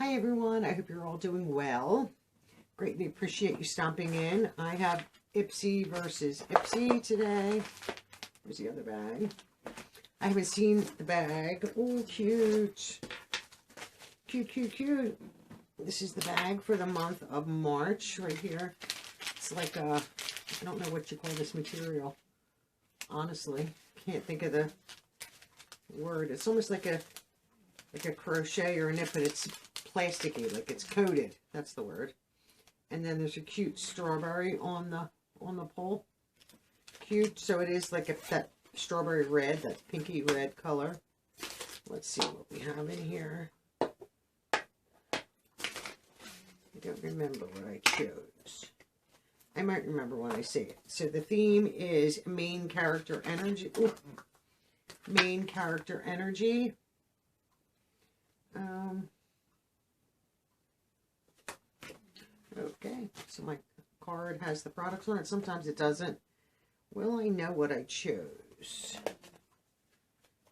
Hi everyone, I hope you're all doing well. Greatly appreciate you stopping in. I have Ipsy versus Ipsy today. Here's the other bag. I haven't seen the bag. Oh, cute. Cute, cute, cute. This is the bag for the month of March right here. It's like a, I don't know what you call this material. Honestly, can't think of the word. It's almost like a crochet or a knit, but it's plasticky, like it's coated. That's the word. And then there's a cute strawberry on the pole. Cute. So it is like that strawberry red, that pinky red color. Let's see what we have in here. I don't remember what I chose. I might remember when I say it. So the theme is main character energy. Ooh. Main character energy. Okay, so my card has the products on it. Sometimes it doesn't. Will I know what I chose?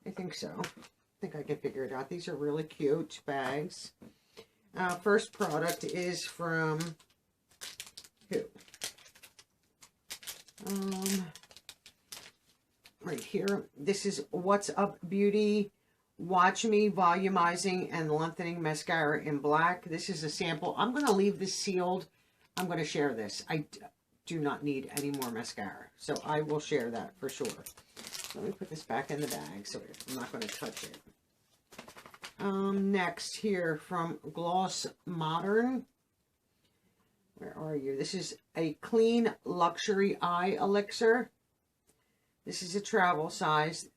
I think so. I think I can figure it out. These are really cute bags. First product is from who? Right here. This is What's Up Beauty Watch Me Volumizing and Lengthening Mascara in Black. This is a sample. I'm going to leave this sealed. I'm going to share this. I do not need any more mascara, so I will share that for sure. Let me put this back in the bag so I'm not going to touch it. Next here from Gloss Modern. Where are you? This is a Clean Luxury Eye Elixir. This is a travel size.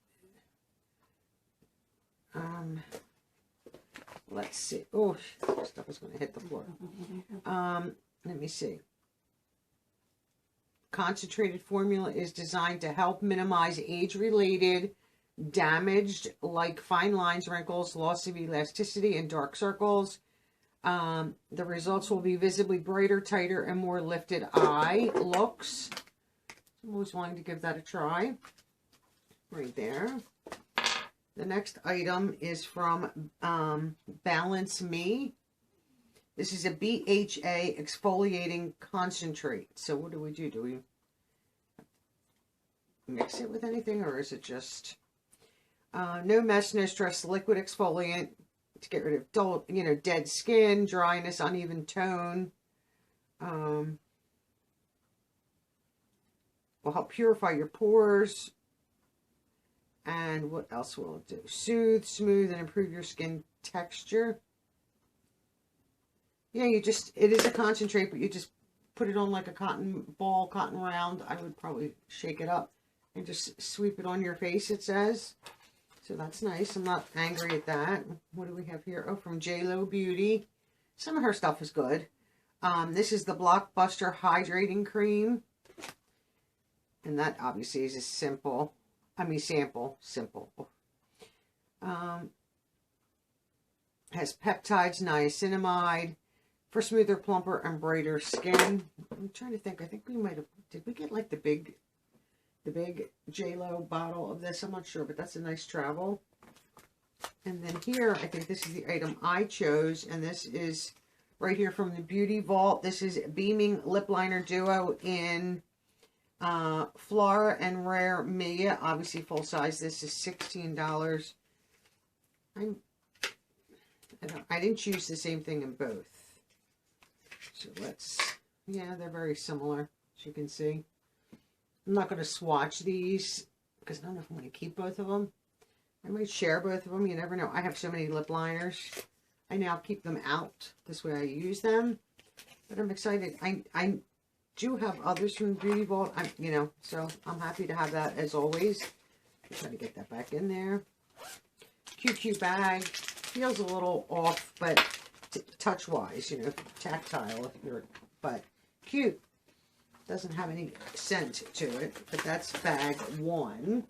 Let's see. Oh, stuff is going to hit the floor. Let me see. Concentrated formula is designed to help minimize age-related damage like fine lines, wrinkles, loss of elasticity, and dark circles. The results will be visibly brighter, tighter, and more lifted eye looks. I'm always wanting to give that a try. Right there. The next item is from Balance Me. This is a BHA exfoliating concentrate. So what do we do? Do we mix it with anything, or is it just no mess, no stress liquid exfoliant to get rid of dull, dead skin, dryness, uneven tone. Will help purify your pores. And what else will it do? Soothe, smooth, and improve your skin texture. Yeah, it is a concentrate, but you just put it on like a cotton ball, cotton round. I would probably shake it up and just sweep it on your face, it says. So that's nice. I'm not angry at that. What do we have here? Oh, from JLo Beauty. Some of her stuff is good. This is the Blockbuster Hydrating Cream. And that obviously is a sample. Has peptides, niacinamide for smoother, plumper, and brighter skin. I'm trying to think. I think we might have. Did we get like the big JLo bottle of this? I'm not sure, but that's a nice travel. And then here, I think this is the item I chose, and this is right here from the Beauty Vault. This is Beaming Lip Liner Duo in Flora and Rare Mia, obviously full size. This is $16. I didn't choose the same thing in both. So yeah, they're very similar, as you can see. I'm not going to swatch these because I don't know if I'm going to keep both of them. I might share both of them. You never know. I have so many lip liners. I now keep them out. This way I use them. But I'm excited. I do have others from the Beauty Vault, so I'm happy to have that as always. I'm trying to get that back in there. Cute bag. Feels a little off, but touch-wise, tactile, but cute. Doesn't have any scent to it, but that's bag 1.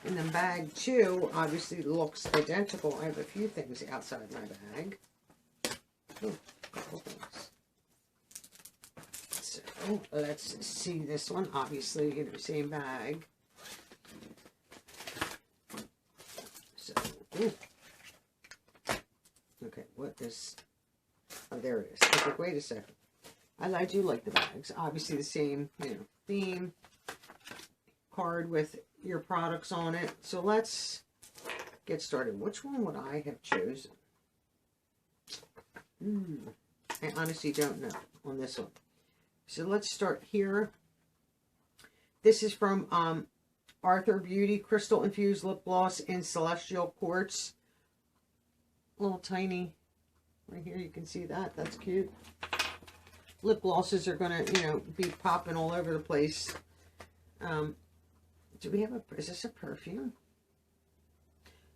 And then bag 2 obviously looks identical. I have a few things outside my bag. Oh, a couple things. So let's see this one. Obviously, same bag. So, ooh. Okay, what is... Oh, there it is. I was like, wait a second. I do like the bags. Obviously the same, you know, theme. Card with your products on it. So let's get started. Which one would I have chosen? I honestly don't know on this one. So let's start here. This is from Arthur Beauty Crystal Infused Lip Gloss in Celestial Quartz. Little tiny, right here, you can see that. That's cute. Lip glosses are going to, you know, be popping all over the place. Do we have a, is this a perfume?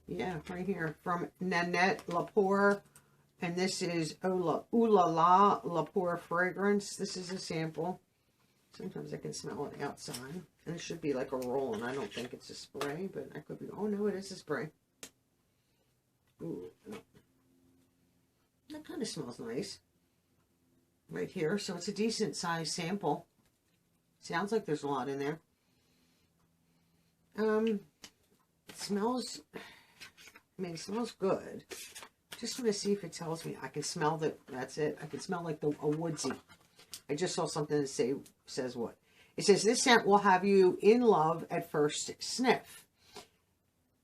Yeah, right here. From Nanette Lepore. And this is Ooh La La Lepore Fragrance. This is a sample. Sometimes I can smell it outside. And it should be like a roll, and I don't think it's a spray, but I could be, oh no, it is a spray. Ooh, that kind of smells nice. Right here, so it's a decent size sample. Sounds like there's a lot in there. It smells, I mean, it smells good. Just want to see if it tells me. I can smell that, that's it. I can smell like a woodsy. I just saw something that says what? It says, this scent will have you in love at first sniff.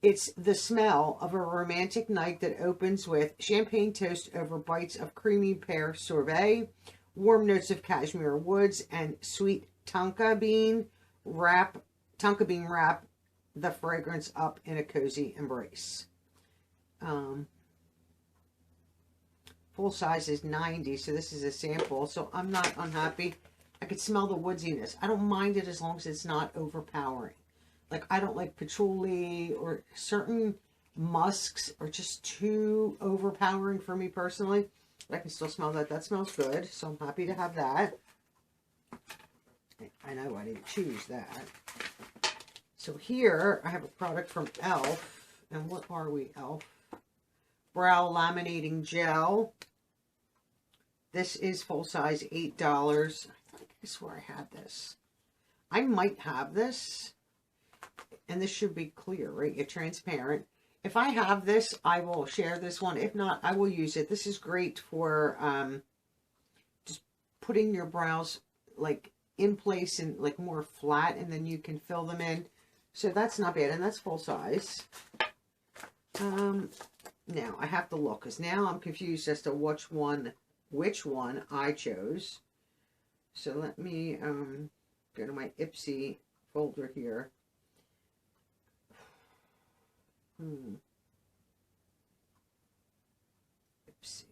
It's the smell of a romantic night that opens with champagne toast over bites of creamy pear sorbet, warm notes of cashmere woods, and sweet tonka bean wrap the fragrance up in a cozy embrace. Full size is 90, so this is a sample, so I'm not unhappy. I could smell the woodsiness. I don't mind it as long as it's not overpowering. Like, I don't like patchouli or certain musks are just too overpowering for me personally. But I can still smell that. That smells good, so I'm happy to have that. I know I didn't choose that. So here, I have a product from e.l.f. And what are we, e.l.f.? Brow Laminating Gel. This is full size, $8. I swear I had this. I might have this. And this should be clear, right? It's transparent. If I have this, I will share this one. If not, I will use it. This is great for just putting your brows like in place and like more flat, and then you can fill them in. So that's not bad, and that's full size. Now I have to look because now I'm confused as to which one I chose. So let me go to my Ipsy folder here. Ipsy.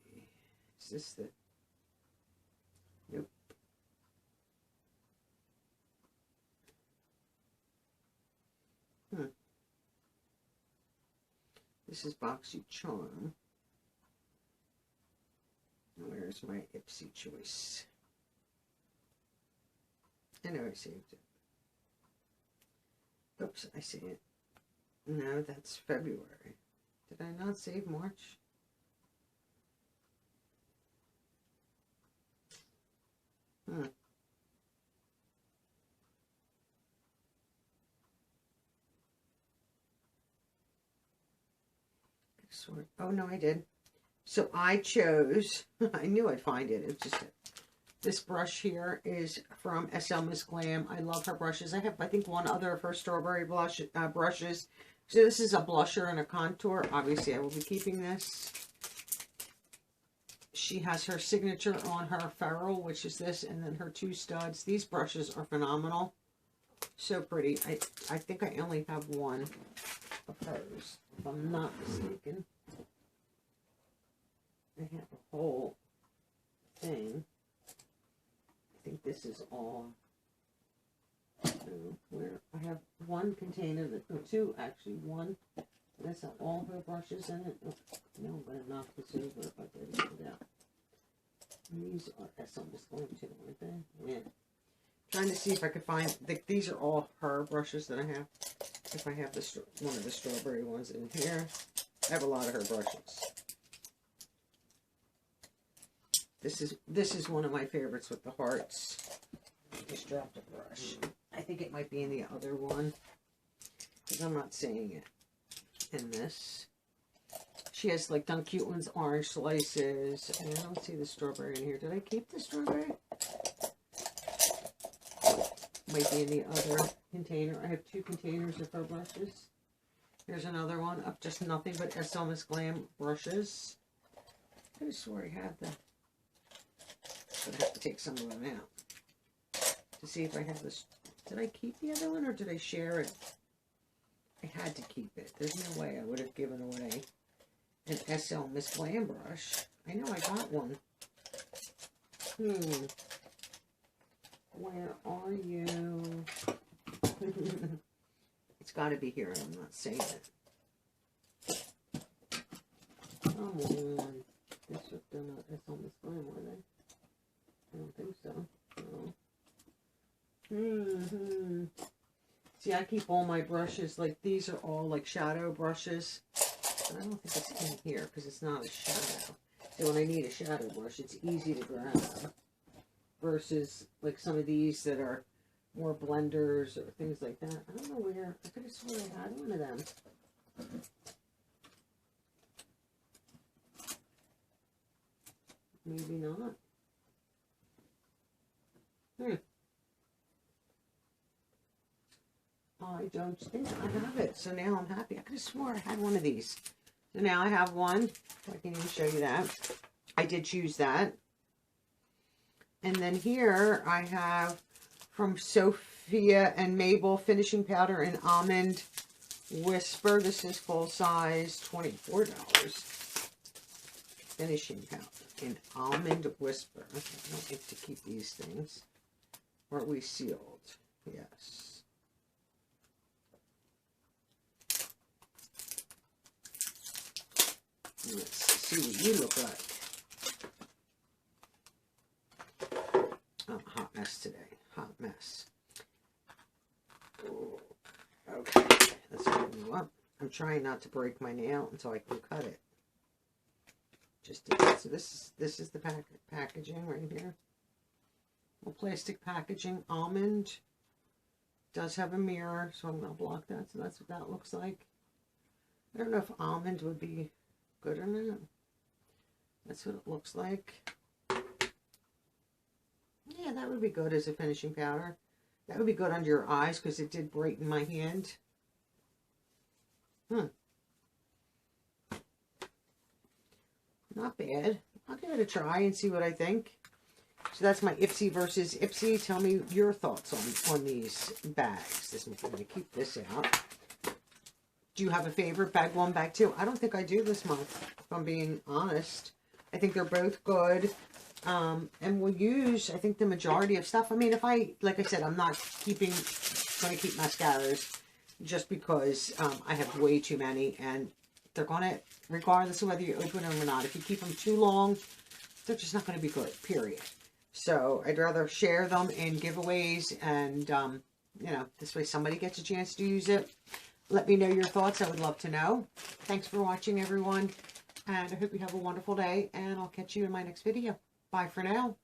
Is this the... Nope. This is Boxy Charm. Where's my Ipsy choice? I know I saved it. Oops, I see it. No, that's February. Did I not save March? Oh, no, I did. So I chose, I knew I'd find it. It's just, this brush here is from SL Miss Glam. I love her brushes. I have, I think, one other of her strawberry brushes. So this is a blusher and a contour. Obviously, I will be keeping this. She has her signature on her ferrule, which is this, and then her two studs. These brushes are phenomenal. So pretty. I think I only have one of hers, if I'm not mistaken. I have a whole thing. I think this is all. Where I have one container that, or two actually, one. This has all her brushes in it. Oh, no, I'm going to knock this over if I get it out. And these are, that's almost going to, aren't they? Yeah. Trying to see if I could find, these are all her brushes that I have. If I have this, one of the strawberry ones in here. I have a lot of her brushes. This is one of my favorites with the hearts. I just dropped a brush. I think it might be in the other one, because I'm not seeing it in this. She has like done cute ones, orange slices. And I don't see the strawberry in here. Did I keep the strawberry? Might be in the other container. I have 2 containers of her brushes. Here's another one of just nothing but SL Miss Glam brushes. I could have swore I had the... But I have to take some of them out to see if I have this. Did I keep the other one or did I share it? I had to keep it. There's no way I would have given away an SL Miss Glam brush. I know I got one. Where are you? It's got to be here, and I'm not saying it. Come on. They're not SL Miss Glam, are they? I don't think so. No. See, I keep all my brushes, like these are all like shadow brushes. But I don't think it's in here because it's not a shadow. So when I need a shadow brush, it's easy to grab. Versus like some of these that are more blenders or things like that. I don't know where. I could have sworn I had one of them. Maybe not. I don't think I have it. So now I'm happy. I could have swore I had one of these. So now I have one. I can even show you that. I did choose that. And then here I have from Sophia and Mabel finishing powder in Almond Whisper. This is full size, $24. Finishing powder in Almond Whisper. I don't like to keep these things. Or are we sealed? Yes. Let's see what you look like. Oh, hot mess today. Hot mess. Ooh. Okay, let's open you up. I'm trying not to break my nail until I can cut it. Just did that. So this is the packaging right here. Well, plastic packaging. Almond does have a mirror, so I'm going to block that. So that's what that looks like. I don't know if almond would be good or not. That's what it looks like. Yeah, that would be good as a finishing powder. That would be good under your eyes because it did brighten my hand. Not bad. I'll give it a try and see what I think. So that's my Ipsy versus Ipsy. Tell me your thoughts on these bags. I'm going to keep this out. Do you have a favorite? Bag 1, bag 2? I don't think I do this month, if I'm being honest. I think they're both good. And we'll use, I think, the majority of stuff. I mean, like I said, I'm not going to keep mascaras just because I have way too many. And they're going to, regardless of whether you open them or not, if you keep them too long, they're just not going to be good, period. So I'd rather share them in giveaways and, you know, this way somebody gets a chance to use it. Let me know your thoughts. I would love to know. Thanks for watching, everyone. And I hope you have a wonderful day. And I'll catch you in my next video. Bye for now.